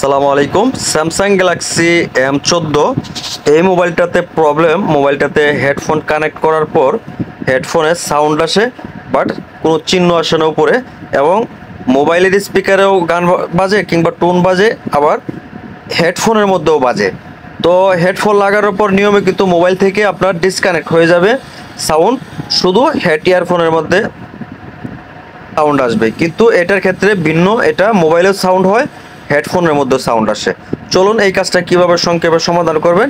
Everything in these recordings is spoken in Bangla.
সালামু আলাইকুম। স্যামসাং গ্যালাক্সি M14 এই মোবাইলটাতে প্রবলেম, মোবাইলটাতে হেডফোন কানেক্ট করার পর হেডফোনের সাউন্ড আসে বাট কোনো চিহ্ন আসে না উপরে, এবং মোবাইলের স্পিকারেও গান বাজে কিংবা টোন বাজে, আবার হেডফোনের মধ্যেও বাজে। তো হেডফোন লাগানোর পর নিয়মে কিন্তু মোবাইল থেকে আপনার ডিসকানেক্ট হয়ে যাবে সাউন্ড, শুধু হেড ইয়ারফোনের মধ্যে সাউন্ড আসবে। কিন্তু এটার ক্ষেত্রে ভিন্ন, এটা মোবাইলের সাউন্ড হয়, হেডফোনের মধ্যে সাউন্ড আসে। চলুন এই কাজটা কিভাবে সংক্ষেপে সমাধান করবেন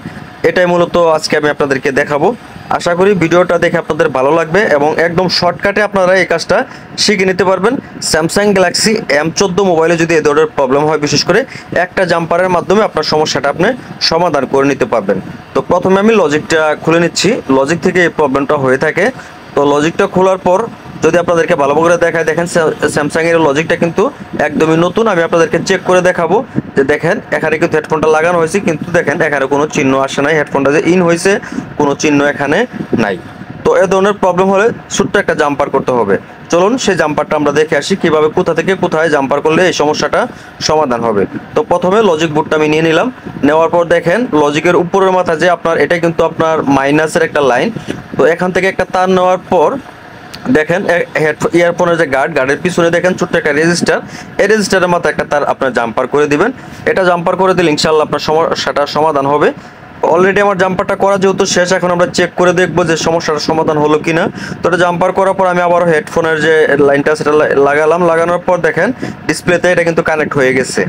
এটাই মূলত আজকে আমি আপনাদেরকে দেখাবো। আশা করি ভিডিওটা দেখে আপনাদের ভালো লাগবে এবং একদম শর্টকাটে আপনারা এই কাজটা শিখে নিতে পারবেন। স্যামসাং গ্যালাক্সি M14 মোবাইলে যদি এই ধরনের প্রবলেম হয়, বিশেষ করে একটা জাম্পারের মাধ্যমে আপনার সমস্যাটা আপনি সমাধান করে নিতে পারবেন। তো প্রথমে আমি লজিকটা খুলে নিচ্ছি। লজিক থেকে এই প্রবলেমটা হয়ে থাকে। তো লজিকটা খোলার পর যদি আপনাদেরকে ভালো করে দেখায়, দেখেন স্যামসাং এর লজিকটা কিন্তু একদমই নতুন। আমি আপনাদেরকে চেক করে দেখাবো যে দেখেন এখানে কিন্তু হেডফোনটা লাগানো হয়েছে, কিন্তু দেখেন এখানে কোনো চিহ্ন আসে নাই, হেডফোনটা যে ইন হয়েছে কোনো চিহ্ন এখানে নাই। তো এ ধরনের প্রবলেম হলে ছোট্ট একটা জাম্পার করতে হবে। চলুন সেই জাম্পারটা আমরা দেখে আসি কিভাবে কোথা থেকে কোথায় জাম্পার করলে এই সমস্যাটা সমাধান হবে। তো প্রথমে লজিক বোর্ডটা আমি নিয়ে নিলাম। নেওয়ার পর দেখেন লজিকের উপরের মাথা যে আপনার, এটা কিন্তু আপনার মাইনাসের একটা লাইন। তো এখান থেকে একটা তার নেওয়ার পর দেখেন ইয়ারফোনের যে গার্ডের পিছনে দেখেন ছোট্ট একটা রেজিস্টার, এই রেজিস্টারের মাথায় একটা তার আপনার জাম্পার করে দিবেন। এটা জাম্পার করে দিলে ইনশাআল্লাহ আপনার সমস্যাটা সমাধান হবে। অলরেডি আমার জাম্পারটা করা যেহেতু শেষ, এখন আমরা চেক করে দেখবো যে সমস্যাটার সমাধান হলো কিনা। তো এটা জাম্পার করার পর আমি আবার হেডফোনের যে লাইনটা সেটা লাগানোর পর দেখেন ডিসপ্লেতে এটা কিন্তু কানেক্ট হয়ে গেছে।